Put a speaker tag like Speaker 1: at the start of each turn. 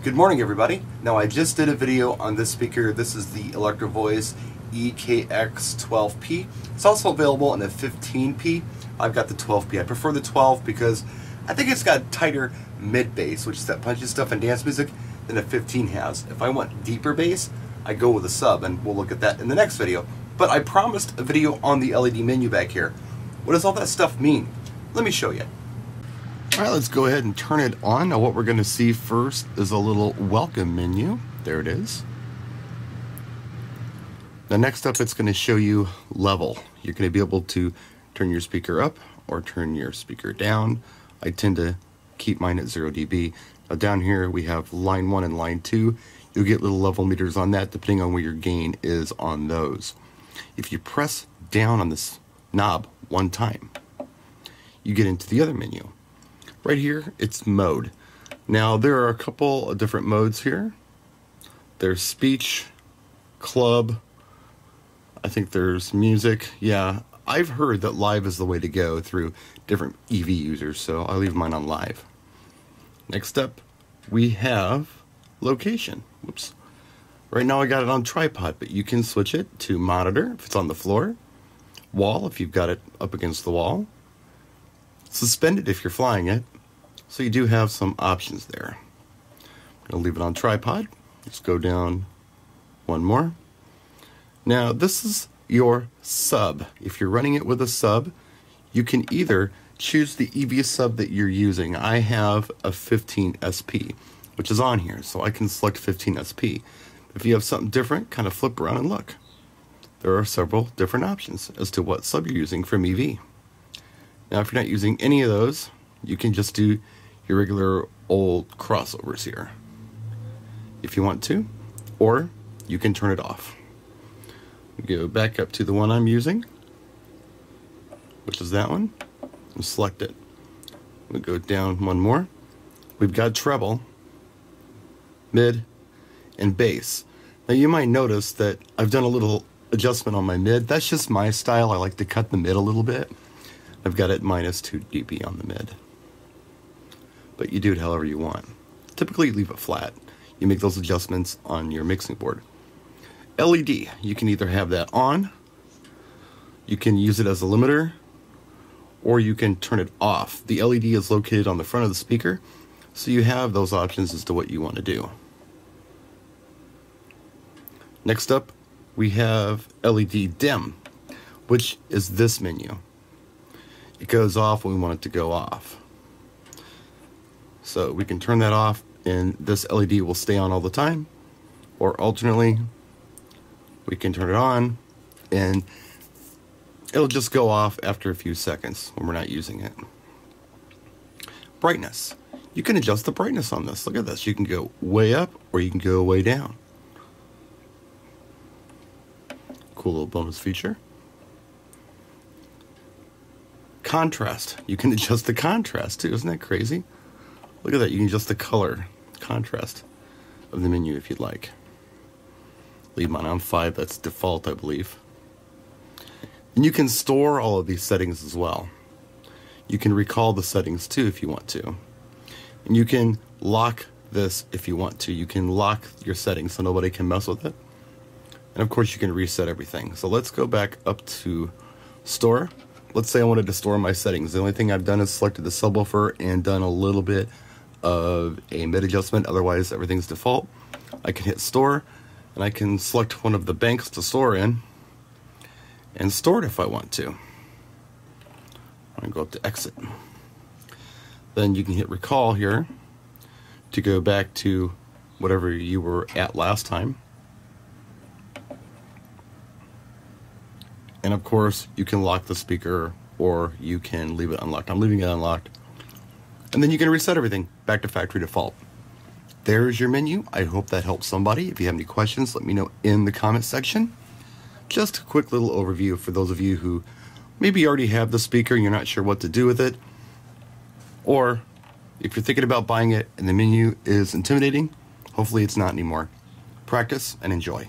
Speaker 1: Good morning, everybody. Now, I just did a video on this speaker. This is the Electro-Voice EKX 12P. It's also available in a 15P. I've got the 12P. I prefer the 12 because I think it's got tighter mid bass, which is that punchy stuff in dance music, than a 15 has. If I want deeper bass, I go with a sub, and we'll look at that in the next video. But I promised a video on the LED menu back here. What does all that stuff mean? Let me show you. Alright, let's go ahead and turn it on. Now what we're going to see first is a little welcome menu. There it is. Now next up, it's going to show you level. You're going to be able to turn your speaker up or turn your speaker down. I tend to keep mine at 0 dB. Now down here we have line 1 and line 2. You'll get little level meters on that depending on where your gain is on those. If you press down on this knob one time, you get into the other menu. Right here, it's mode. Now, there are a couple of different modes here. There's speech, club, I think there's music. Yeah, I've heard that live is the way to go through different EV users, so I'll leave mine on live. Next up, we have location. Whoops. Right now I got it on tripod, but you can switch it to monitor if it's on the floor, wall if you've got it up against the wall, suspended if you're flying it. So you do have some options there. I'm going to leave it on tripod. Let's go down one more. Now this is your sub. If you're running it with a sub, you can either choose the EV sub that you're using. I have a 15 SP, which is on here, so I can select 15 SP. If you have something different, kind of flip around and look. There are several different options as to what sub you're using from EV. Now, if you're not using any of those, you can just do your regular old crossovers here if you want to, or you can turn it off. Go back up to the one I'm using, which is that one, and select it. We'll go down one more. We've got treble, mid, and bass. Now you might notice that I've done a little adjustment on my mid. That's just my style. I like to cut the mid a little bit. I've got it minus 2 dB on the mid. But you do it however you want. Typically you leave it flat. You make those adjustments on your mixing board. LED, you can either have that on, you can use it as a limiter, or you can turn it off. The LED is located on the front of the speaker, so you have those options as to what you want to do. Next up, we have LED dim, which is this menu. It goes off when we want it to go off. So we can turn that off and this LED will stay on all the time, or alternately we can turn it on and it'll just go off after a few seconds when we're not using it. Brightness. You can adjust the brightness on this. Look at this. You can go way up or you can go way down. Cool little bonus feature. Contrast. You can adjust the contrast too. Isn't that crazy? Look at that. You can adjust the color contrast of the menu if you'd like. Leave mine on 5. That's default, I believe. And you can store all of these settings as well. You can recall the settings too if you want to. And you can lock this if you want to. You can lock your settings so nobody can mess with it. And of course you can reset everything. So let's go back up to store. Let's say I wanted to store my settings. The only thing I've done is selected the subwoofer and done a little bit of a mid adjustment. Otherwise everything's default. I can hit store and I can select one of the banks to store in and store it if I want to. I'm going to go up to exit. Then you can hit recall here to go back to whatever you were at last time. And of course, you can lock the speaker or you can leave it unlocked. I'm leaving it unlocked. And then you can reset everything back to factory default. There's your menu. I hope that helps somebody. If you have any questions, let me know in the comment section. Just a quick little overview for those of you who maybe already have the speaker and you're not sure what to do with it. Or if you're thinking about buying it and the menu is intimidating, hopefully it's not anymore. Practice and enjoy.